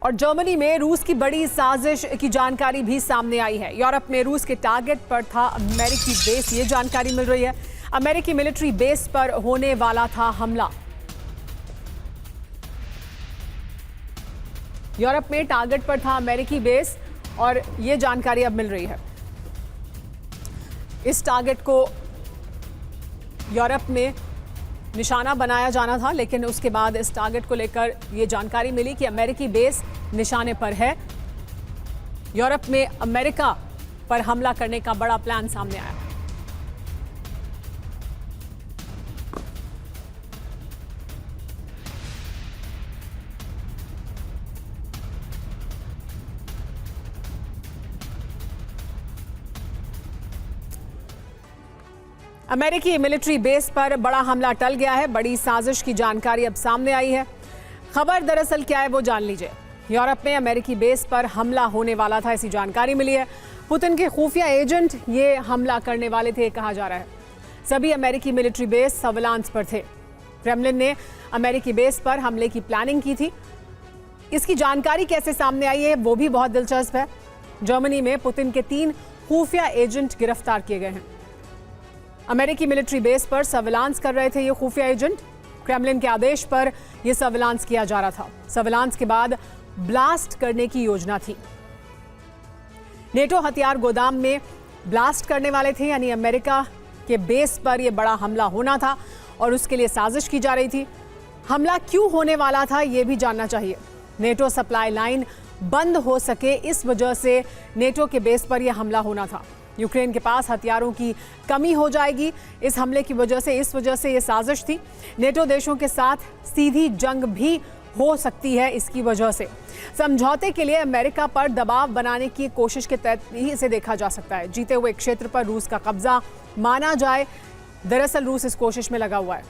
और जर्मनी में रूस की बड़ी साजिश की जानकारी भी सामने आई है। यूरोप में रूस के टारगेट पर था अमेरिकी बेस, ये जानकारी मिल रही है। अमेरिकी मिलिट्री बेस पर होने वाला था हमला। यूरोप में टारगेट पर था अमेरिकी बेस और ये जानकारी अब मिल रही है। इस टारगेट को यूरोप में निशाना बनाया जाना था, लेकिन उसके बाद इस टारगेट को लेकर यह जानकारी मिली कि अमेरिकी बेस निशाने पर है। यूरोप में अमेरिका पर हमला करने का बड़ा प्लान सामने आया। अमेरिकी मिलिट्री बेस पर बड़ा हमला टल गया है। बड़ी साजिश की जानकारी अब सामने आई है। खबर दरअसल क्या है वो जान लीजिए। यूरोप में अमेरिकी बेस पर हमला होने वाला था, ऐसी जानकारी मिली है। पुतिन के खुफिया एजेंट ये हमला करने वाले थे, कहा जा रहा है। सभी अमेरिकी मिलिट्री बेस सर्विलांस पर थे। क्रेमलिन ने अमेरिकी बेस पर हमले की प्लानिंग की थी। इसकी जानकारी कैसे सामने आई है वो भी बहुत दिलचस्प है। जर्मनी में पुतिन के 3 खुफिया एजेंट गिरफ्तार किए गए हैं। अमेरिकी मिलिट्री बेस पर सर्विलांस कर रहे थे ये खुफिया एजेंट। क्रेमलिन के आदेश पर यह सर्विलांस किया जा रहा था। सर्विलांस के बाद ब्लास्ट करने की योजना थी। नेटो हथियार गोदाम में ब्लास्ट करने वाले थे, यानी अमेरिका के बेस पर यह बड़ा हमला होना था और उसके लिए साजिश की जा रही थी। हमला क्यों होने वाला था यह भी जानना चाहिए। नेटो सप्लाई लाइन बंद हो सके, इस वजह से नेटो के बेस पर यह हमला होना था। यूक्रेन के पास हथियारों की कमी हो जाएगी इस हमले की वजह से, इस वजह से ये साजिश थी। नेटो देशों के साथ सीधी जंग भी हो सकती है इसकी वजह से। समझौते के लिए अमेरिका पर दबाव बनाने की कोशिश के तहत ही इसे देखा जा सकता है। जीते हुए क्षेत्र पर रूस का कब्जा माना जाए। दरअसल रूस इस कोशिश में लगा हुआ है।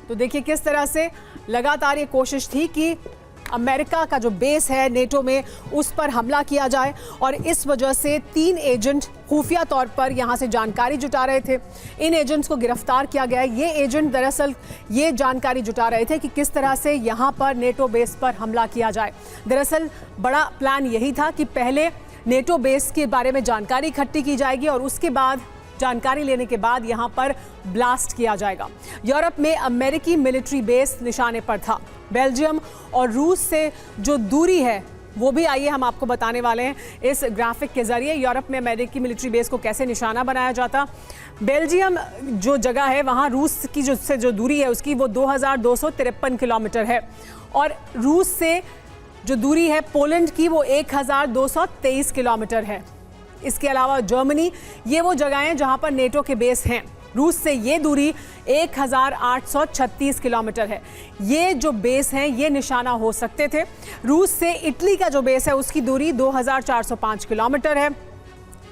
तो देखिए किस तरह से लगातार ये कोशिश थी कि अमेरिका का जो बेस है नेटो में उस पर हमला किया जाए, और इस वजह से 3 एजेंट खुफिया तौर पर यहां से जानकारी जुटा रहे थे। इन एजेंट्स को गिरफ्तार किया गया है। ये एजेंट दरअसल ये जानकारी जुटा रहे थे कि किस तरह से यहां पर नेटो बेस पर हमला किया जाए। दरअसल बड़ा प्लान यही था कि पहले नेटो बेस के बारे में जानकारी इकट्ठी की जाएगी और उसके बाद जानकारी लेने के बाद यहां पर ब्लास्ट किया जाएगा। यूरोप में अमेरिकी मिलिट्री बेस निशाने पर था। बेल्जियम और रूस से जो दूरी है वो भी आइए हम आपको बताने वाले हैं इस ग्राफिक के जरिए। यूरोप में अमेरिकी मिलिट्री बेस को कैसे निशाना बनाया जाता। बेल्जियम जो जगह है वहां रूस की जो दूरी है उसकी वो 2253 किलोमीटर है, और रूस से जो दूरी है पोलैंड की वो 1223 किलोमीटर है। इसके अलावा जर्मनी, ये वो जगह हैं जहां पर नेटो के बेस हैं। रूस से ये दूरी 1836 किलोमीटर है। ये जो बेस हैं ये निशाना हो सकते थे। रूस से इटली का जो बेस है उसकी दूरी 2405 किलोमीटर है।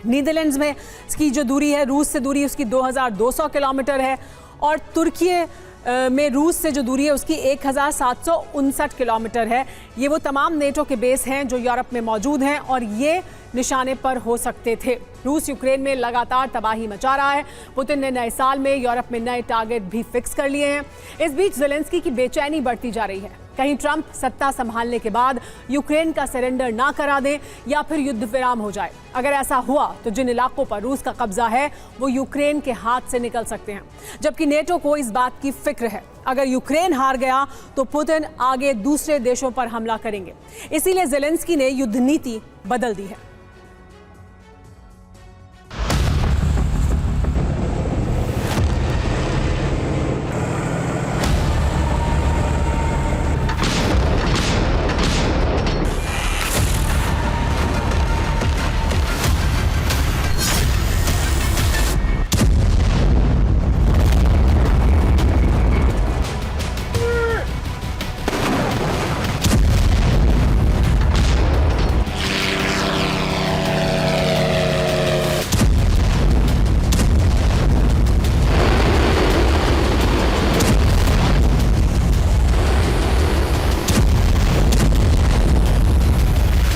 नीदरलैंड्स में इसकी जो दूरी है रूस से दूरी उसकी 2200 किलोमीटर है, और तुर्की में रूस से जो दूरी है उसकी 1759 किलोमीटर है। ये वो तमाम नेटो के बेस हैं जो यूरोप में मौजूद हैं और ये निशाने पर हो सकते थे। रूस यूक्रेन में लगातार तबाही मचा रहा है। पुतिन ने नए साल में यूरोप में नए टारगेट भी फिक्स कर लिए हैं। इस बीच ज़ेलेंस्की की बेचैनी बढ़ती जा रही है। कहीं ट्रंप सत्ता संभालने के बाद यूक्रेन का सरेंडर ना करा दें या फिर युद्ध विराम हो जाए। अगर ऐसा हुआ तो जिन इलाकों पर रूस का कब्जा है वो यूक्रेन के हाथ से निकल सकते हैं, जबकि नेटो को इस बात की फिक्र है। अगर यूक्रेन हार गया तो पुतिन आगे दूसरे देशों पर हमला करेंगे। इसीलिए ज़ेलेंस्की ने युद्ध नीति बदल दी है।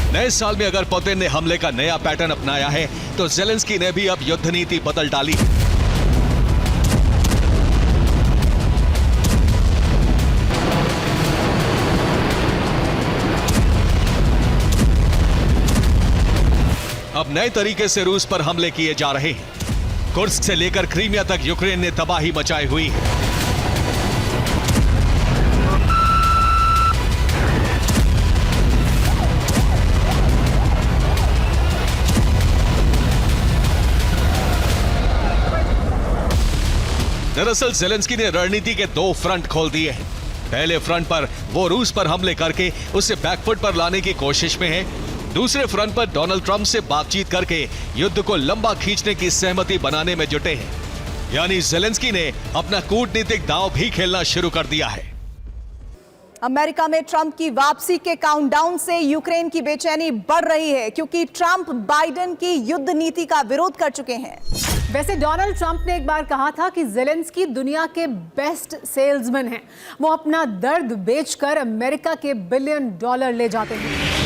नए साल में अगर पुतिन ने हमले का नया पैटर्न अपनाया है तो ज़ेलेंस्की ने भी अब युद्ध नीति बदल डाली है। अब नए तरीके से रूस पर हमले किए जा रहे हैं। कुर्स्क से लेकर क्रीमिया तक यूक्रेन ने तबाही मचाई हुई है। दरअसल ज़ेलेंस्की ने रणनीति के दो फ्रंट खोल दिए हैं। पहले फ्रंट पर वो रूस पर हमले करके उसे बैकफुट पर लाने की कोशिश में है। दूसरे फ्रंट पर डोनाल्ड ट्रंप से बातचीत करके युद्ध को लंबा खींचने की सहमति बनाने में जुटे हैं। यानी ज़ेलेंस्की ने अपना कूटनीतिक दांव भी खेलना शुरू कर दिया है। अमेरिका में ट्रंप की वापसी के काउंटडाउन से यूक्रेन की बेचैनी बढ़ रही है, क्योंकि ट्रंप बाइडेन की युद्ध नीति का विरोध कर चुके हैं। वैसे डोनाल्ड ट्रंप ने एक बार कहा था कि ज़ेलेंस्की दुनिया के बेस्ट सेल्समैन हैं। वो अपना दर्द बेचकर अमेरिका के $1 बिलियन ले जाते हैं।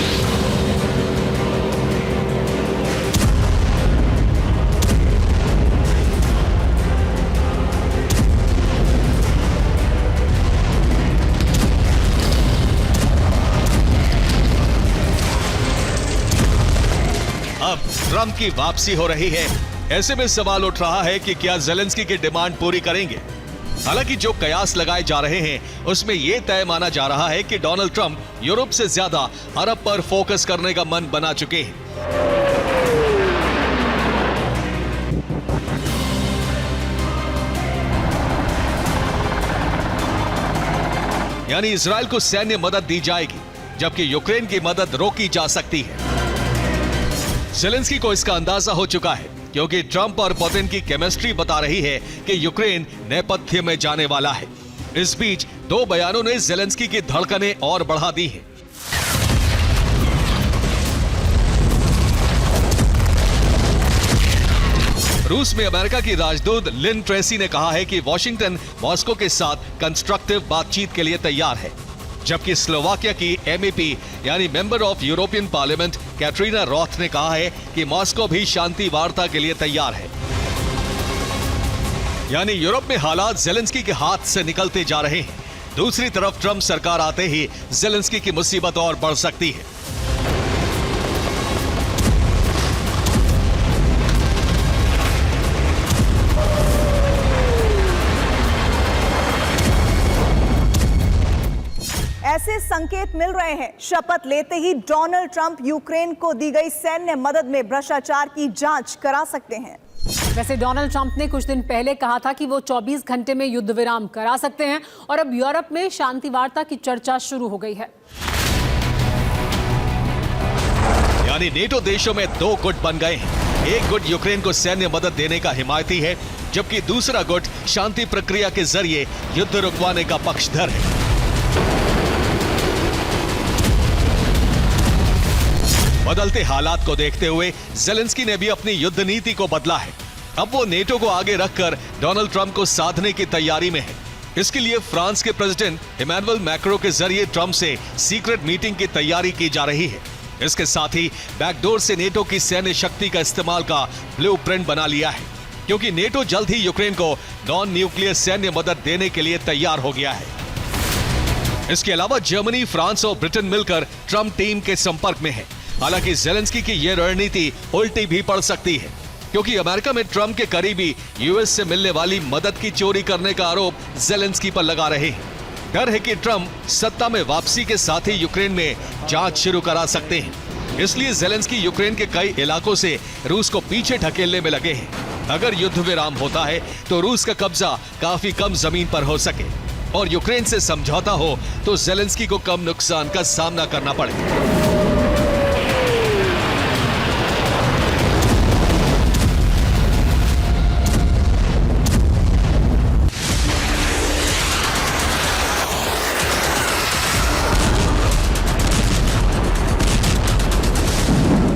अब ट्रंप की वापसी हो रही है। ऐसे में सवाल उठ रहा है कि क्या ज़ेलेंस्की की डिमांड पूरी करेंगे। हालांकि जो कयास लगाए जा रहे हैं उसमें यह तय माना जा रहा है कि डोनाल्ड ट्रंप यूरोप से ज्यादा अरब पर फोकस करने का मन बना चुके हैं। यानी इजराइल को सैन्य मदद दी जाएगी, जबकि यूक्रेन की मदद रोकी जा सकती है। ज़ेलेंस्की को इसका अंदाजा हो चुका है, क्योंकि ट्रंप और पुतिन की केमिस्ट्री बता रही है कि यूक्रेन नेपथ्य में जाने वाला है। इस बीच दो बयानों ने ज़ेलेंस्की की धड़कनें और बढ़ा दी हैं। रूस में अमेरिका की राजदूत लिन ट्रेसी ने कहा है कि वॉशिंगटन मॉस्को के साथ कंस्ट्रक्टिव बातचीत के लिए तैयार है, जबकि स्लोवाकिया की एमईपी यानी member of European Parliament Katarina Roth ने कहा है कि मॉस्को भी शांति वार्ता के लिए तैयार है। यानी यूरोप में हालात ज़ेलेंस्की के हाथ से निकलते जा रहे हैं। दूसरी तरफ ट्रंप सरकार आते ही ज़ेलेंस्की की मुसीबत और बढ़ सकती है। ऐसे संकेत मिल रहे हैं शपथ लेते ही डोनाल्ड ट्रंप यूक्रेन को दी गई सैन्य मदद में भ्रष्टाचार की जांच करा सकते हैं। वैसे डोनाल्ड ट्रंप ने कुछ दिन पहले कहा था कि वो 24 घंटे में युद्ध विराम करा सकते हैं, और अब यूरोप में शांति वार्ता की चर्चा शुरू हो गई है। यानी नेटो देशों में दो गुट बन गए हैं। एक गुट यूक्रेन को सैन्य मदद देने का हिमायती है, जबकि दूसरा गुट शांति प्रक्रिया के जरिए युद्ध रुकवाने का पक्षधर है। बदलते हालात को देखते हुए ज़ेलेंस्की ने भी अपनी युद्ध नीति को बदला है। अब वो नेटो को आगे रखकर डोनाल्ड ट्रंप को साधने की तैयारी में है। इसके लिए फ्रांस के प्रेसिडेंट इमैनुअल मैक्रो के जरिए ट्रंप से सीक्रेट मीटिंग की तैयारी की जा रही है। इसके साथ ही बैकडोर से नेटो की सैन्य शक्ति का इस्तेमाल का ब्लूप्रिंट बना लिया है, क्योंकि नेटो जल्द ही यूक्रेन को नॉन न्यूक्लियर सैन्य मदद देने के लिए तैयार हो गया है। इसके अलावा जर्मनी, फ्रांस और ब्रिटेन मिलकर ट्रंप टीम के संपर्क में है। हालांकि ज़ेलेंस्की की यह रणनीति उल्टी भी पड़ सकती है, क्योंकि अमेरिका में ट्रंप के करीबी यूएस से मिलने वाली मदद की चोरी करने का आरोप ज़ेलेंस्की पर लगा रहे हैं। डर है कि ट्रंप सत्ता में वापसी के साथ ही यूक्रेन में जांच शुरू करा सकते हैं। इसलिए ज़ेलेंस्की यूक्रेन के कई इलाकों से रूस को पीछे ढकेलने में लगे हैं। अगर युद्ध विराम होता है तो रूस का कब्जा काफी कम जमीन पर हो सके और यूक्रेन से समझौता हो तो ज़ेलेंस्की को कम नुकसान का सामना करना पड़े।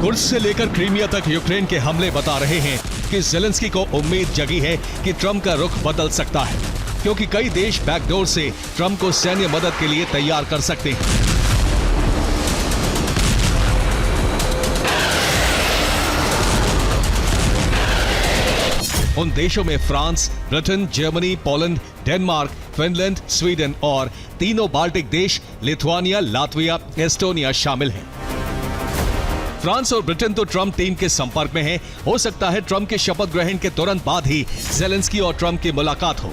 कुर्स्क से लेकर क्रीमिया तक यूक्रेन के हमले बता रहे हैं कि ज़ेलेंस्की को उम्मीद जगी है कि ट्रंप का रुख बदल सकता है, क्योंकि कई देश बैकडोर से ट्रंप को सैन्य मदद के लिए तैयार कर सकते हैं। उन देशों में France, Britain, Germany, Poland, Denmark, Finland, Sweden और तीनों बाल्टिक देश लिथुआनिया, लातविया, एस्टोनिया शामिल हैं। फ्रांस और ब्रिटेन तो ट्रंप टीम के संपर्क में है। हो सकता है ट्रंप के शपथ ग्रहण के तुरंत बाद ही ज़ेलेंस्की और ट्रंप की मुलाकात हो,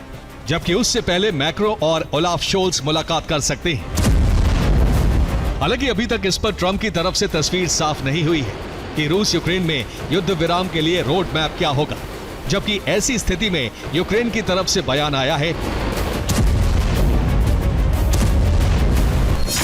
जबकि उससे पहले मैक्रो और ओलाफ शोल्स मुलाकात कर सकते हैं। हालांकि अभी तक इस पर ट्रंप की तरफ से तस्वीर साफ नहीं हुई है कि रूस यूक्रेन में युद्ध विराम के लिए रोड मैप क्या होगा, जबकि ऐसी स्थिति में यूक्रेन की तरफ से बयान आया है।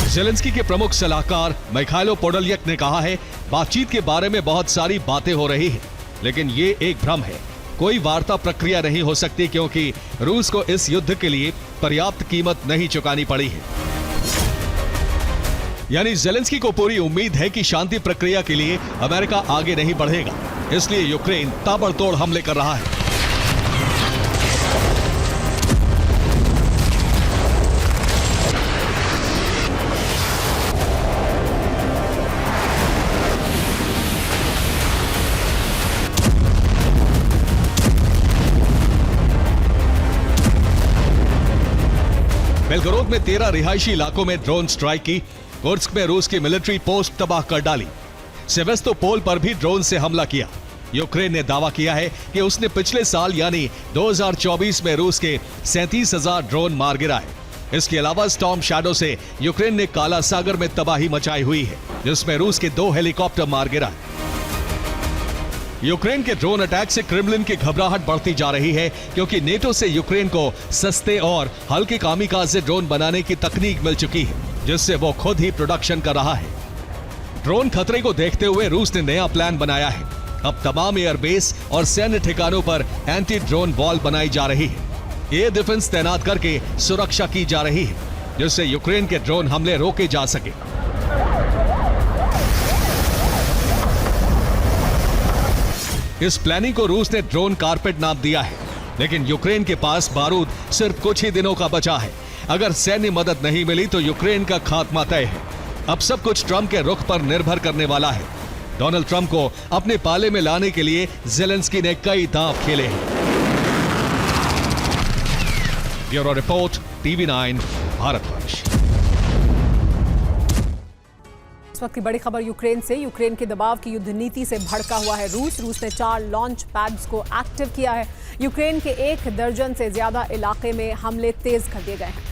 ज़ेलेंस्की के प्रमुख सलाहकार मिखाइलो पोडोल्यक ने कहा है, बातचीत के बारे में बहुत सारी बातें हो रही हैं, लेकिन ये एक भ्रम है। कोई वार्ता प्रक्रिया नहीं हो सकती क्योंकि रूस को इस युद्ध के लिए पर्याप्त कीमत नहीं चुकानी पड़ी है। यानी ज़ेलेंस्की को पूरी उम्मीद है कि शांति प्रक्रिया के लिए अमेरिका आगे नहीं बढ़ेगा, इसलिए यूक्रेन ताबड़तोड़ हमले कर रहा है। बेलगोरोद में 13 रिहायशी इलाकों में ड्रोन स्ट्राइक की। कुर्स्क में रूस की मिलिट्री पोस्ट तबाह कर डाली। सेवेस्तोपोल पर भी ड्रोन से हमला किया। यूक्रेन ने दावा किया है कि उसने पिछले साल यानी 2024 में रूस के 37,000 ड्रोन मार गिराए। इसके अलावा स्टॉर्म शैडो से यूक्रेन ने काला सागर में तबाही मचाई हुई है, जिसमें रूस के 2 हेलीकॉप्टर मार गिराए। यूक्रेन के ड्रोन अटैक से क्रेमलिन की घबराहट बढ़ती जा रही है, क्योंकि नेटो से यूक्रेन को सस्ते और हल्के कामिकाज़े ड्रोन बनाने की तकनीक मिल चुकी है, जिससे वो खुद ही प्रोडक्शन कर रहा है। ड्रोन खतरे को देखते हुए रूस ने नया प्लान बनाया है। अब तमाम एयरबेस और सैन्य ठिकानों पर एंटी ड्रोन वॉल बनाई जा रही है। एयर डिफेंस तैनात करके सुरक्षा की जा रही है, जिससे यूक्रेन के ड्रोन हमले रोके जा सके। इस प्लानिंग को रूस ने ड्रोन कारपेट नाम दिया है, लेकिन यूक्रेन के पास बारूद सिर्फ कुछ ही दिनों का बचा है। अगर सैन्य मदद नहीं मिली तो यूक्रेन का खात्मा तय है। अब सब कुछ ट्रंप के रुख पर निर्भर करने वाला है। डोनाल्ड ट्रंप को अपने पाले में लाने के लिए ज़ेलेंस्की ने कई दांव खेले हैं। Bureau report, TV9 Bharatvarsh. इस वक्त की बड़ी खबर यूक्रेन से। यूक्रेन के दबाव की युद्ध नीति से भड़का हुआ है रूस ने 4 लॉन्च पैड्स को एक्टिव किया है। यूक्रेन के 1 दर्जन से ज्यादा इलाके में हमले तेज कर दिए गए हैं।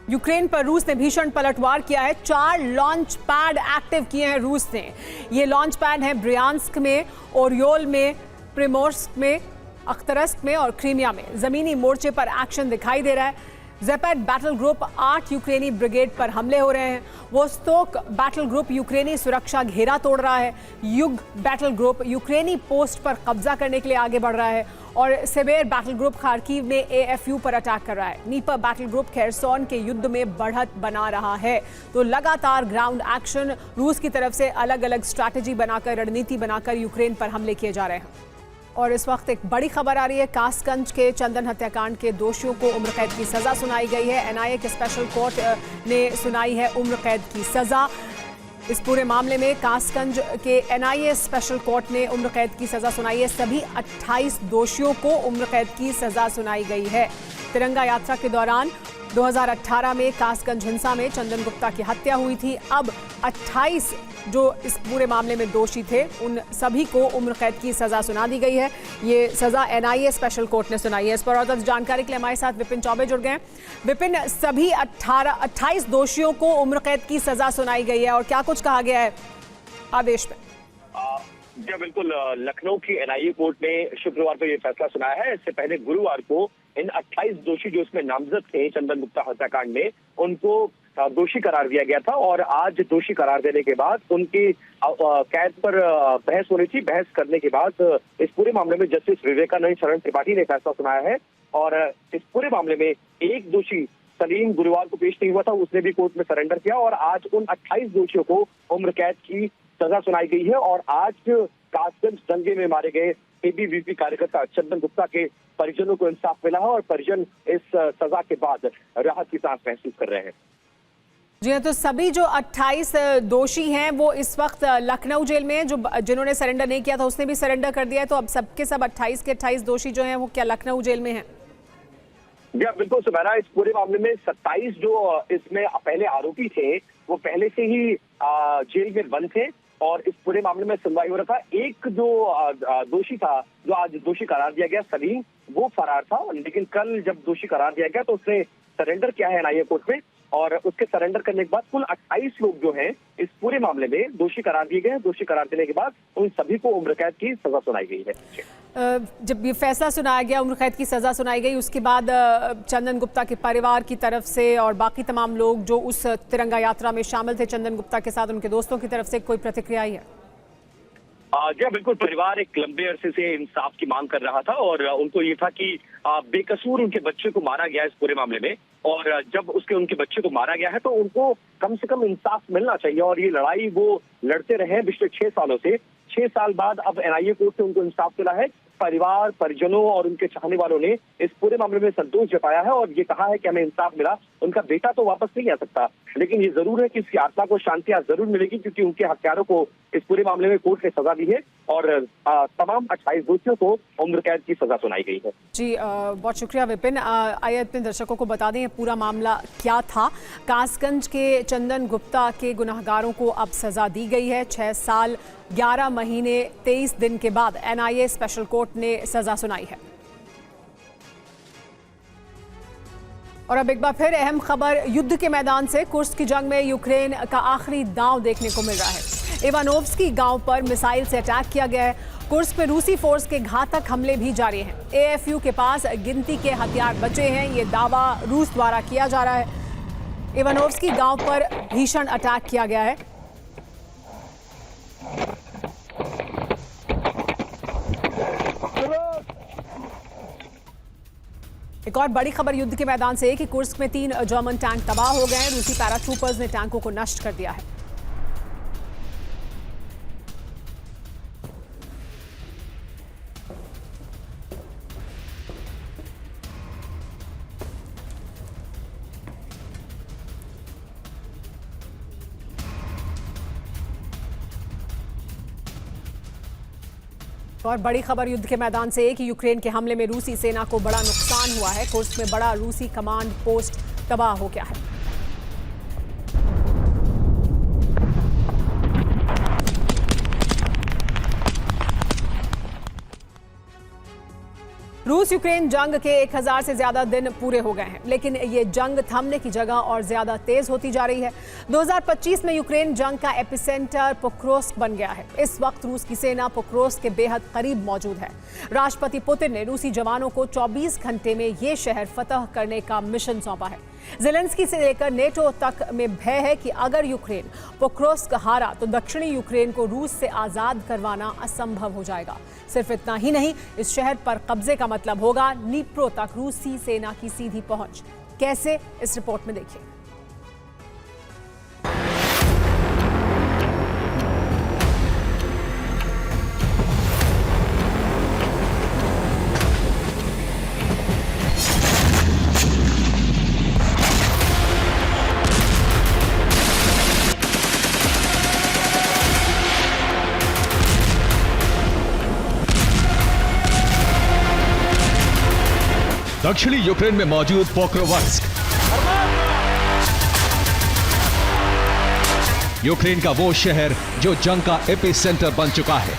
यूक्रेन पर रूस ने भीषण पलटवार किया है। 4 लॉन्च पैड एक्टिव किए हैं रूस ने। ये लॉन्च पैड हैं ब्रियांस्क में, ओरियोल में, प्रिमोर्स्क में, अख्तरस्क में और क्रीमिया में। जमीनी मोर्चे पर एक्शन दिखाई दे रहा है। ज़ेपेट बैटल ग्रुप 8 यूक्रेनी ब्रिगेड पर हमले हो रहे हैं। वोस्तोक बैटल ग्रुप यूक्रेनी सुरक्षा घेरा तोड़ रहा है। युग बैटल ग्रुप यूक्रेनी पोस्ट पर कब्जा करने के लिए आगे बढ़ रहा है और सेवेर बैटल ग्रुप खार्किव में AFU पर अटैक कर रहा है। नीपर बैटल ग्रुप खेरसोन के युद्ध में बढ़त बना रहा है। तो लगातार ग्राउंड एक्शन, रूस की तरफ से अलग अलग स्ट्रैटेजी बनाकर, रणनीति बनाकर यूक्रेन पर हमले किए जा रहे हैं। और इस वक्त एक बड़ी खबर आ रही है। कासगंज के चंदन हत्याकांड के दोषियों को उम्र कैद की सजा सुनाई गई है। NIA के स्पेशल कोर्ट ने सुनाई है उम्र कैद की सजा। इस पूरे मामले में कासगंज के NIA स्पेशल कोर्ट ने उम्र कैद की सजा सुनाई है। सभी 28 दोषियों को उम्र कैद की सजा सुनाई गई है। तिरंगा यात्रा के दौरान 2018 में कासगंज हिंसा में चंदन गुप्ता की हत्या हुई थी। अब 28 जो इस पूरे मामले में दोषी थे, उन सभी को उम्र कैद की सजा सुना दी गई है। ये सजा NIA स्पेशल कोर्ट ने सुनाई है। इस पर और जानकारी के लिए हमारे साथ विपिन चौबे जुड़ गए। विपिन, सभी 28 दोषियों को उम्र कैद की सजा सुनाई गई है और क्या कुछ कहा गया है आदेश में? जी बिल्कुल, लखनऊ की NIA कोर्ट ने शुक्रवार को ये फैसला सुनाया है। इससे पहले गुरुवार को इन 28 दोषी जो इसमें नामजद थे चंदन गुप्ता हत्याकांड में, उनको दोषी करार दिया गया था और आज दोषी करार देने के बाद उनकी कैद पर बहस हो रही थी। बहस करने के बाद इस पूरे मामले में जस्टिस विवेकानंद शरण त्रिपाठी ने फैसला सुनाया है और इस पूरे मामले में एक दोषी सलीम गुरुवार को पेश नहीं हुआ था, उसने भी कोर्ट में सरेंडर किया और आज उन 28 दोषियों को उम्र कैद की सजा सुनाई गई है। और आज कासगंज दंगे में मारे गए ABVP कार्यकर्ता चंदन गुप्ता के परिजनों को इंसाफ मिला है और परिजन इस सजा के बाद राहत की सांस महसूस कर रहे हैं। जी हाँ, तो सभी जो 28 दोषी हैं वो इस वक्त लखनऊ जेल में, जो जिन्होंने सरेंडर नहीं किया था उसने भी सरेंडर कर दिया है। तो अब सबके सब 28 के 28 दोषी जो हैं वो क्या लखनऊ जेल में हैं? जी हाँ, बिल्कुल सुमेरा, इस पूरे मामले में 27 जो इसमें पहले आरोपी थे वो पहले से ही जेल में बंद थे और इस पूरे मामले में सुनवाई हो रहा था। एक जो दोषी था, जो आज दोषी करार दिया गया, सलीम, वो फरार था, लेकिन कल जब दोषी करार दिया गया तो उसने सरेंडर किया है एनआईए कोर्ट में और उसके सरेंडर करने के बाद कुल 28 लोग जो हैं इस पूरे मामले में दोषी करार दिए गए हैं। दोषी करार देने के बाद उन सभी को उम्र कैद की सजा सुनाई गई है। जब ये फैसला सुनाया गया, उम्र कैद की सजा सुनाई गई, उसके बाद चंदन गुप्ता के परिवार की तरफ से और बाकी तमाम लोग जो उस तिरंगा यात्रा में शामिल थे चंदन गुप्ता के साथ, उनके दोस्तों की तरफ से कोई प्रतिक्रिया आई है? जी बिल्कुल, परिवार एक लंबे अरसे से इंसाफ की मांग कर रहा था और उनको ये था कि बेकसूर उनके बच्चे को मारा गया इस पूरे मामले में और जब उनके बच्चे को मारा गया है तो उनको कम से कम इंसाफ मिलना चाहिए और ये लड़ाई वो लड़ते रहे हैं पिछले 6 सालों से। 6 साल बाद अब एनआईए कोर्ट से उनको इंसाफ मिला है। परिवार, परिजनों और उनके चाहने वालों ने इस पूरे मामले में संतोष जताया है और ये कहा है कि हमें इंसाफ मिला। उनका बेटा तो वापस नहीं आ सकता, लेकिन ये जरूर है कि इसकी आत्मा को शांति आज जरूर मिलेगी क्योंकि उनके हत्यारों को इस पूरे मामले में कोर्ट ने सजा दी है और तमाम 28 दोषियों को उम्र कैद की सजा सुनाई गई है। जी, बहुत शुक्रिया विपिन। आइए अपने दर्शकों को बता दें पूरा मामला क्या था। कासगंज के चंदन गुप्ता के गुनाहगारों को अब सजा दी गई है। 6 साल 11 महीने 23 दिन के बाद एनआईए स्पेशल कोर्ट ने सजा सुनाई है। और अब एक बार फिर अहम खबर युद्ध के मैदान से। कुर्स्क की जंग में यूक्रेन का आखिरी दांव देखने को मिल रहा है। इवानोव्स्की गांव पर मिसाइल से अटैक किया गया है। कुर्स्क में रूसी फोर्स के घातक हमले भी जारी हैं। एएफयू के पास गिनती के हथियार बचे हैं, ये दावा रूस द्वारा किया जा रहा है। इवानोव्स्की गांव पर भीषण अटैक किया गया है। एक और बड़ी खबर युद्ध के मैदान से है कि कुर्स्क में 3 जर्मन टैंक तबाह हो गए हैं। रूसी पैराट्रूपर्स ने टैंकों को नष्ट कर दिया है। और बड़ी खबर युद्ध के मैदान से है कि यूक्रेन के हमले में रूसी सेना को बड़ा नुकसान हुआ है। कुर्स्क में बड़ा रूसी कमांड पोस्ट तबाह हो गया है। रूस यूक्रेन जंग के 1000 से ज्यादा दिन पूरे हो गए हैं, लेकिन ये जंग थमने की जगह और ज्यादा तेज होती जा रही है। 2025 में यूक्रेन जंग का एपिसेंटर पोक्रोव्स्क बन गया है। इस वक्त रूस की सेना पोक्रोव्स्क के बेहद करीब मौजूद है। राष्ट्रपति पुतिन ने रूसी जवानों को 24 घंटे में ये शहर फतह करने का मिशन सौंपा है। ज़ेलेंस्की से लेकर नेटो तक में भय है कि अगर यूक्रेन पोक्रोव्स्क हारा तो दक्षिणी यूक्रेन को रूस से आजाद करवाना असंभव हो जाएगा। सिर्फ इतना ही नहीं, इस शहर पर कब्जे का मतलब होगा नीप्रो तक रूसी सेना की सीधी पहुंच। कैसे, इस रिपोर्ट में देखिए। दक्षिणी यूक्रेन में मौजूद पोक्रोव्स्क यूक्रेन का वो शहर जो जंग का एपिसेंटर बन चुका है।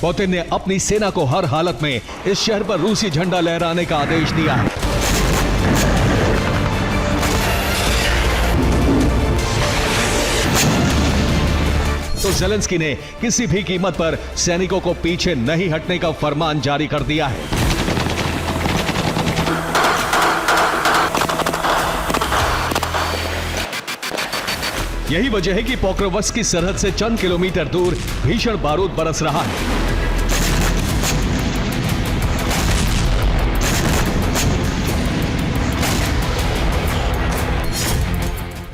पुतिन ने अपनी सेना को हर हालत में इस शहर पर रूसी झंडा लहराने का आदेश दिया है। तो ज़ेलेंस्की ने किसी भी कीमत पर सैनिकों को पीछे नहीं हटने का फरमान जारी कर दिया है। यही वजह है कि पोक्रोव्स्क की सरहद से चंद किलोमीटर दूर भीषण बारूद बरस रहा है।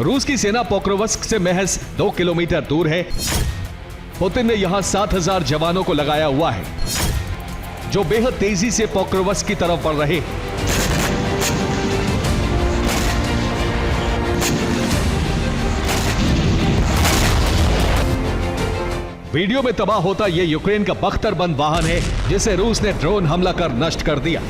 रूस की सेना पोक्रोव्स्क से महज 2 किलोमीटर दूर है। पुतिन ने यहां 7000 जवानों को लगाया हुआ है जो बेहद तेजी से पोक्रोव्स्क की तरफ बढ़ रहे हैं। वीडियो में तबाह होता ये यूक्रेन का बख्तरबंद वाहन है, जिसे रूस ने ड्रोन हमला कर नष्ट कर दिया।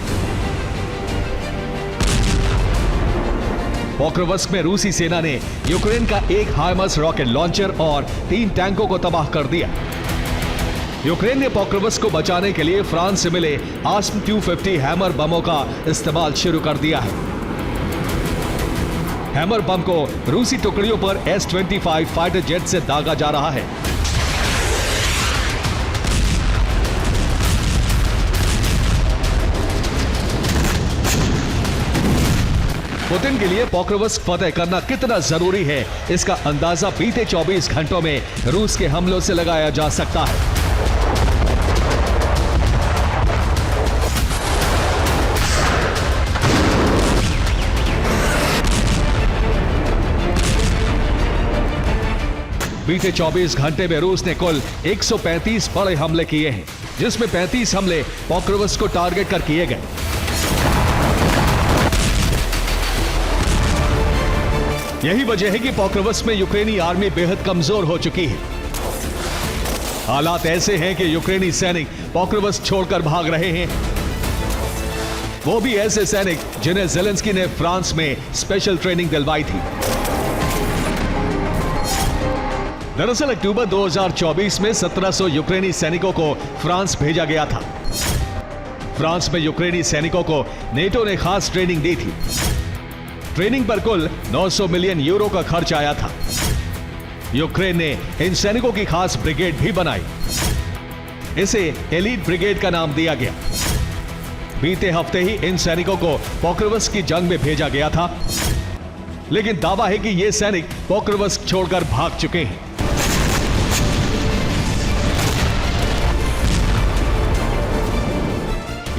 पोक्रोवस्क में रूसी सेना ने यूक्रेन का एक हाइमर्स रॉकेट लॉन्चर और 3 टैंकों को तबाह कर दिया। यूक्रेन ने पोक्रोवस्क को बचाने के लिए फ्रांस से मिले आस्म 250 हैमर बमों का इस्तेमाल शुरू कर दिया है। हैमर बम को रूसी टुकड़ियों पर S-25 फाइटर जेट से दागा जा रहा है। पुतिन के लिए पोक्रोवस्क फतेह करना कितना जरूरी है, इसका अंदाजा बीते 24 घंटों में रूस के हमलों से लगाया जा सकता है। बीते 24 घंटे में रूस ने कुल 135 बड़े हमले किए हैं, जिसमें 35 हमले पोक्रोवस्क को टारगेट कर किए गए। यही वजह है कि पोक्रोवस्क में यूक्रेनी आर्मी बेहद कमजोर हो चुकी है। हालात ऐसे हैं कि यूक्रेनी सैनिक पोक्रोवस्क छोड़कर भाग रहे हैं, वो भी ऐसे सैनिक जिन्हें ज़ेलेंस्की ने फ्रांस में स्पेशल ट्रेनिंग दिलवाई थी। दरअसल अक्टूबर 2024 में 1700 यूक्रेनी सैनिकों को फ्रांस भेजा गया था। फ्रांस में यूक्रेनी सैनिकों को नेटो ने खास ट्रेनिंग दी थी। ट्रेनिंग पर कुल 900 मिलियन यूरो का खर्च आया था। यूक्रेन ने इन सैनिकों की खास ब्रिगेड भी बनाई। इसे एलीट ब्रिगेड का नाम दिया गया। बीते हफ्ते ही इन सैनिकों को पोक्रोवस्क की जंग में भेजा गया था, लेकिन दावा है कि ये सैनिक पोक्रोवस्क छोड़कर भाग चुके हैं।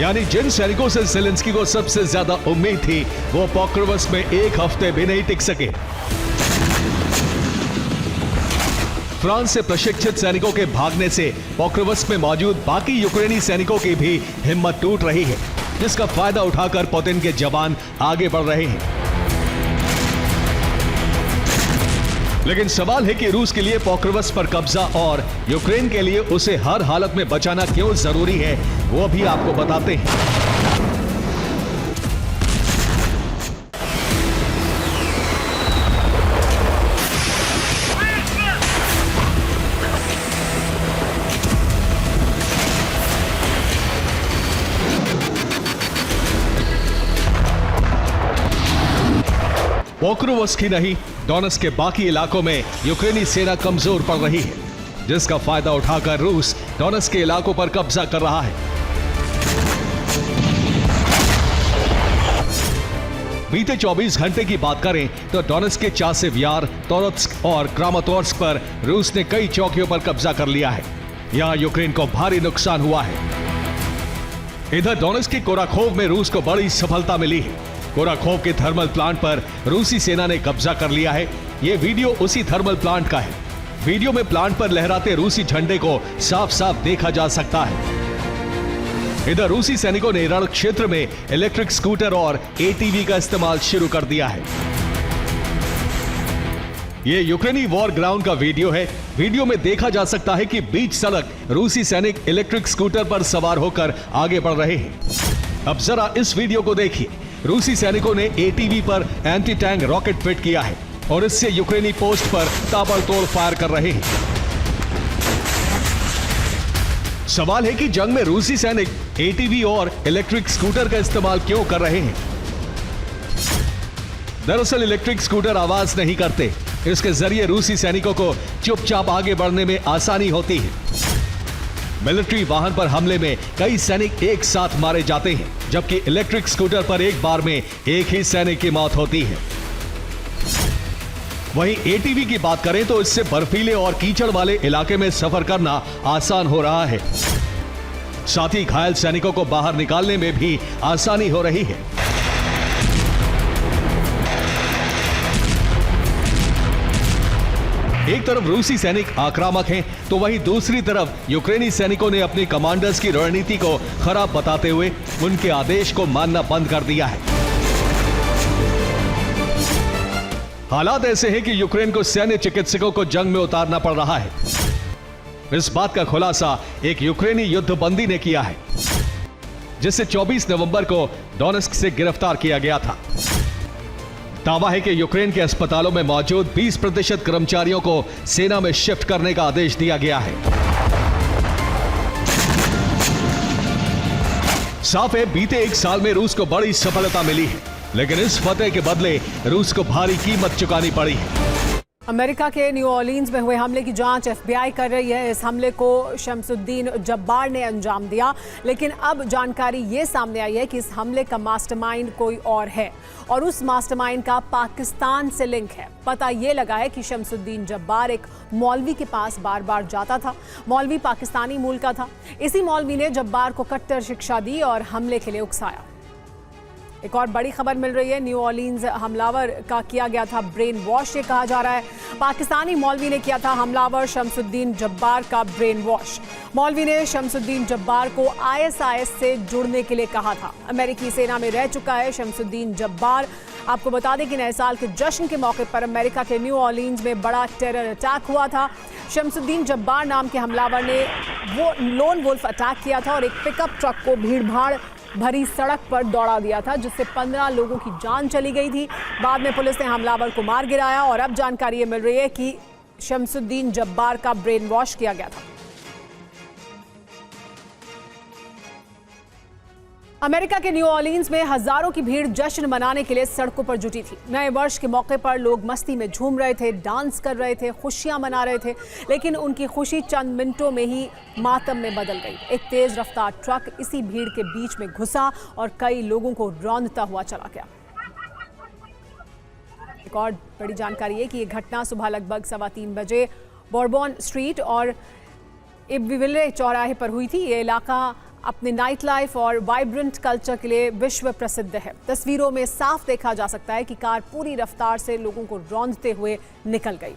यानी जिन सैनिकों से ज़ेलेंस्की को सबसे ज्यादा उम्मीद थी, वो पोक्रोवस्क में एक हफ्ते भी नहीं टिक सके। फ्रांस से प्रशिक्षित सैनिकों के भागने से पोक्रोवस्क में मौजूद बाकी यूक्रेनी सैनिकों की भी हिम्मत टूट रही है, जिसका फायदा उठाकर पुतिन के जवान आगे बढ़ रहे हैं। लेकिन सवाल है कि रूस के लिए पोक्रोवस्क पर कब्जा और यूक्रेन के लिए उसे हर हालत में बचाना क्यों जरूरी है, वो भी आपको बताते हैं। पोक्रोवस्क ही नहीं, डोनेट्स्क के बाकी इलाकों में यूक्रेनी सेना कमजोर पड़ रही है, जिसका फायदा उठाकर रूस डोनेट्स्क के इलाकों पर कब्जा कर रहा है। बीते 24 घंटे की बात करें तो डोनेट्स्क के चासिव यार, तोरोत्स्क और क्रामातोर्स्क पर रूस ने कई चौकियों पर कब्जा कर लिया है। यहां यूक्रेन को भारी नुकसान हुआ है। इधर डोनेट्स्क के कोराखोव में रूस को बड़ी सफलता मिली है। कोराखोव के थर्मल प्लांट पर रूसी सेना ने कब्जा कर लिया है। यह वीडियो उसी थर्मल प्लांट का है। वीडियो में प्लांट पर लहराते रूसी झंडे को साफ साफ देखा जा सकता है। इधर रूसी सैनिकों ने रण क्षेत्र में इलेक्ट्रिक स्कूटर और एटीवी का इस्तेमाल शुरू कर दिया है। यह यूक्रेनी वॉर ग्राउंड का वीडियो है। वीडियो में देखा जा सकता है कि बीच सड़क रूसी सैनिक इलेक्ट्रिक स्कूटर पर सवार होकर आगे बढ़ रहे हैं। अब जरा इस वीडियो को देखिए। रूसी सैनिकों ने एटीवी पर एंटी टैंक रॉकेट फिट किया है और इससे यूक्रेनी पोस्ट पर ताबड़तोड़ फायर कर रहे हैं। सवाल है कि जंग में रूसी सैनिक एटीवी और इलेक्ट्रिक स्कूटर का इस्तेमाल क्यों कर रहे हैं। दरअसल इलेक्ट्रिक स्कूटर आवाज नहीं करते। इसके जरिए रूसी सैनिकों को चुपचाप आगे बढ़ने में आसानी होती है। मिलिट्री वाहन पर हमले में कई सैनिक एक साथ मारे जाते हैं, जबकि इलेक्ट्रिक स्कूटर पर एक बार में एक ही सैनिक की मौत होती है। वहीं एटीवी की बात करें तो इससे बर्फीले और कीचड़ वाले इलाके में सफर करना आसान हो रहा है। साथ ही घायल सैनिकों को बाहर निकालने में भी आसानी हो रही है। एक तरफ रूसी सैनिक आक्रामक हैं, तो वहीं दूसरी तरफ यूक्रेनी सैनिकों ने अपनी कमांडर्स की रणनीति को खराब बताते हुए उनके आदेश को मानना बंद कर दिया है। हालात ऐसे हैं कि यूक्रेन को सैन्य चिकित्सकों को जंग में उतारना पड़ रहा है। इस बात का खुलासा एक यूक्रेनी युद्धबंदी ने किया है, जिसे 24 नवंबर को डोनेस्क से गिरफ्तार किया गया था। दावा है कि यूक्रेन के अस्पतालों में मौजूद 20% कर्मचारियों को सेना में शिफ्ट करने का आदेश दिया गया है। साफ है, बीते एक साल में रूस को बड़ी सफलता मिली है, लेकिन इस फतह के बदले रूस को भारी कीमत चुकानी पड़ी है। अमेरिका के न्यू ऑर्लिन्स में हुए हमले की जांच एफबीआई कर रही है। इस हमले को शमसुद्दीन जब्बार ने अंजाम दिया, लेकिन अब जानकारी ये सामने आई है कि इस हमले का मास्टरमाइंड कोई और है और उस मास्टरमाइंड का पाकिस्तान से लिंक है। पता ये लगा है कि शमसुद्दीन जब्बार एक मौलवी के पास बार बार जाता था। मौलवी पाकिस्तानी मूल का था। इसी मौलवी ने जब्बार को कट्टर शिक्षा दी और हमले के लिए उकसाया। एक और बड़ी खबर मिल रही है, न्यू ऑर्लिन्स हमलावर का किया गया था ब्रेन वॉश, ये कहा जा रहा है। पाकिस्तानी मौलवी ने किया था हमलावर शमसुद्दीन जब्बार का ब्रेन वॉश। मौलवी ने शमसुद्दीन जब्बार को आईएसआईएस से जुड़ने के लिए कहा था। अमेरिकी सेना में रह चुका है शमसुद्दीन जब्बार। आपको बता दें कि नए साल के जश्न के मौके पर अमेरिका के न्यू ऑर्लिन्स में बड़ा टेरर अटैक हुआ था। शमसुद्दीन जब्बार नाम के हमलावर ने वो लोन वुल्फ अटैक किया था और एक पिकअप ट्रक को भीड़-भाड़ भरी सड़क पर दौड़ा दिया था, जिससे 15 लोगों की जान चली गई थी। बाद में पुलिस ने हमलावर को मार गिराया और अब जानकारी ये मिल रही है कि शमसुद्दीन जब्बार का ब्रेन वॉश किया गया था। अमेरिका के न्यू ऑर्लिन्स में हजारों की भीड़ जश्न मनाने के लिए सड़कों पर जुटी थी। नए वर्ष के मौके पर लोग मस्ती में झूम रहे थे, डांस कर रहे थे, खुशियां मना रहे थे, लेकिन उनकी खुशी चंद मिनटों में ही मातम में बदल गई। एक तेज रफ्तार ट्रक इसी भीड़ के बीच में घुसा और कई लोगों को रौंदता हुआ चला गया। एक और बड़ी जानकारी है कि ये घटना सुबह लगभग 3:15 बजे बॉर्बन स्ट्रीट और इब्विले चौराहे पर हुई थी। ये इलाका अपने नाइट लाइफ और वाइब्रेंट कल्चर के लिए विश्व प्रसिद्ध है। तस्वीरों में साफ देखा जा सकता है कि कार पूरी रफ्तार से लोगों को रौंदते हुए निकल गई।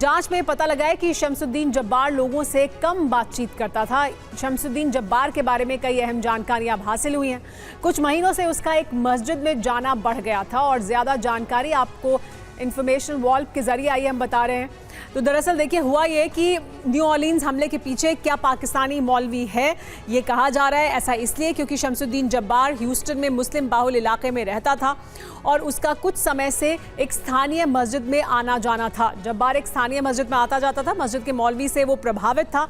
जांच में पता लगा है कि शमसुद्दीन जब्बार लोगों से कम बातचीत करता था। शमसुद्दीन जब्बार के बारे में कई अहम जानकारियां हासिल हुई हैं। कुछ महीनों से उसका एक मस्जिद में जाना बढ़ गया था और ज्यादा जानकारी आपको इंफॉर्मेशन वॉल के जरिए आई हम बता रहे हैं। तो दरअसल देखिए, हुआ ये कि न्यू ऑर्लिन्स हमले के पीछे क्या पाकिस्तानी मौलवी है, ये कहा जा रहा है। ऐसा इसलिए क्योंकि शमसुद्दीन जब्बार ह्यूस्टन में मुस्लिम बाहुल इलाके में रहता था और उसका कुछ समय से एक स्थानीय मस्जिद में आना जाना था। जब्बार एक स्थानीय मस्जिद में आता जाता था, मस्जिद के मौलवी से वो प्रभावित था,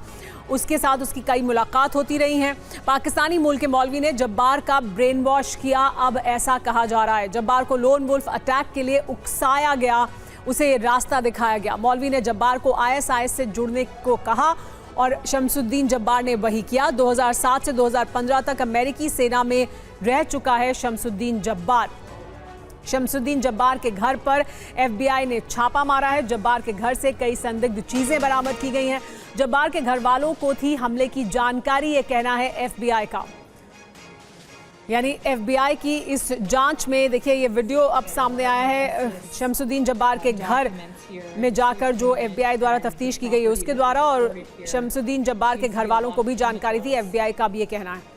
उसके साथ उसकी कई मुलाकात होती रही हैं। पाकिस्तानी मूल के मौलवी ने जब्बार का ब्रेन वॉश किया, अब ऐसा कहा जा रहा है। जब्बार को लोन वुल्फ अटैक के लिए उकसाया गया, उसे रास्ता दिखाया गया। मौलवी ने जब्बार को आईएसआईएस से जुड़ने को कहा और शमसुद्दीन जब्बार ने वही किया। 2007 से 2015 तक अमेरिकी सेना में रह चुका है शमसुद्दीन जब्बार। शमसुद्दीन जब्बार के घर पर एफबीआई ने छापा मारा है। जब्बार के घर से कई संदिग्ध चीजें बरामद की गई हैं। जब्बार के घर वालों को थी हमले की जानकारी, ये कहना है एफबीआई का। यानी एफबीआई की इस जांच में देखिए, ये वीडियो अब सामने आया है शमसुद्दीन जब्बार के घर में जाकर जो एफबीआई द्वारा तफ्तीश की गई है उसके द्वारा, और शमसुद्दीन जब्बार के घर वालों को भी जानकारी थी। एफबीआई का भी ये कहना है।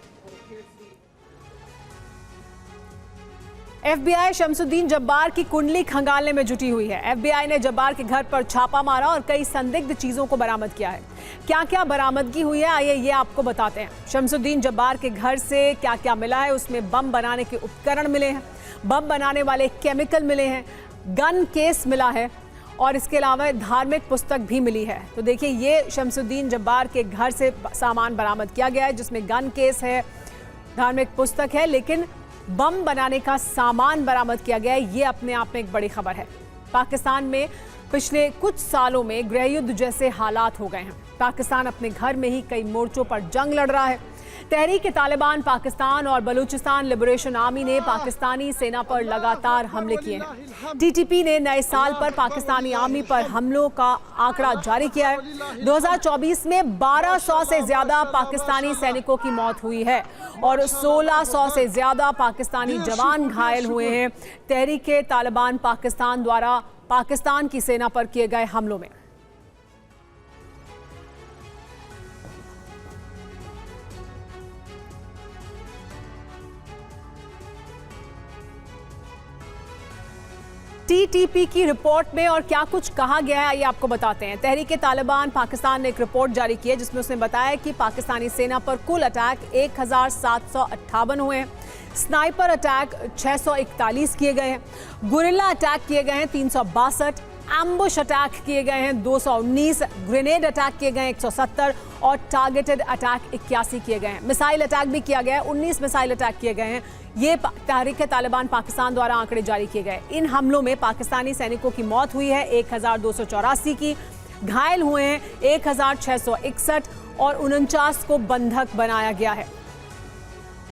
एफबीआई शमसुद्दीन जब्बार की कुंडली खंगालने में जुटी हुई है। एफबीआई ने जब्बार के घर पर छापा मारा और कई संदिग्ध चीजों को बरामद किया है। क्या क्या बरामदगी हुई है, आइए ये आपको बताते हैं। शमसुद्दीन जब्बार के घर से क्या क्या मिला है, उसमें बम बनाने के उपकरण मिले हैं, बम बनाने वाले केमिकल मिले हैं, गन केस मिला है और इसके अलावा धार्मिक पुस्तक भी मिली है। तो देखिए, ये शमसुद्दीन जब्बार के घर से सामान बरामद किया गया है, जिसमें गन केस है, धार्मिक पुस्तक है, लेकिन बम बनाने का सामान बरामद किया गया है। ये अपने आप में एक बड़ी खबर है। पाकिस्तान में पिछले कुछ सालों में गृहयुद्ध जैसे हालात हो गए हैं। पाकिस्तान अपने घर में ही कई मोर्चों पर जंग लड़ रहा है। तहरीक-ए-तालिबान पाकिस्तान और बलूचिस्तान लिबरेशन आर्मी ने पाकिस्तानी सेना पर लगातार हमले किए हैं। टीटीपी ने नए साल पर पाकिस्तानी आर्मी पर हमलों का आंकड़ा जारी किया है। 2024 में 1200 से ज्यादा पाकिस्तानी सैनिकों की मौत हुई है और 1600 से ज्यादा पाकिस्तानी जवान घायल हुए हैं तहरीक-ए-तालिबान पाकिस्तान द्वारा पाकिस्तान की सेना पर किए गए हमलों में। टीटीपी की रिपोर्ट में और क्या कुछ कहा गया है आइए आपको बताते हैं। तहरीक-ए-तालिबान पाकिस्तान ने एक रिपोर्ट जारी की है जिसमें उसने बताया कि पाकिस्तानी सेना पर कुल अटैक 1758 हुए हैं, स्नाइपर अटैक 641 किए गए हैं, गुरिल्ला अटैक किए गए हैं 362, एम्बुश अटैक किए गए हैं 219, ग्रेनेड अटैक किए गए हैं 170 और टारगेटेड अटैक 81 किए गए हैं। मिसाइल अटैक भी किया गया है, 19 मिसाइल अटैक किए गए हैं। ये तहरीक-ए-तालिबान पाकिस्तान द्वारा आंकड़े जारी किए गए। इन हमलों में पाकिस्तानी सैनिकों की मौत हुई है 1284 की, घायल हुए हैं 1661 और 49 को बंधक बनाया गया है।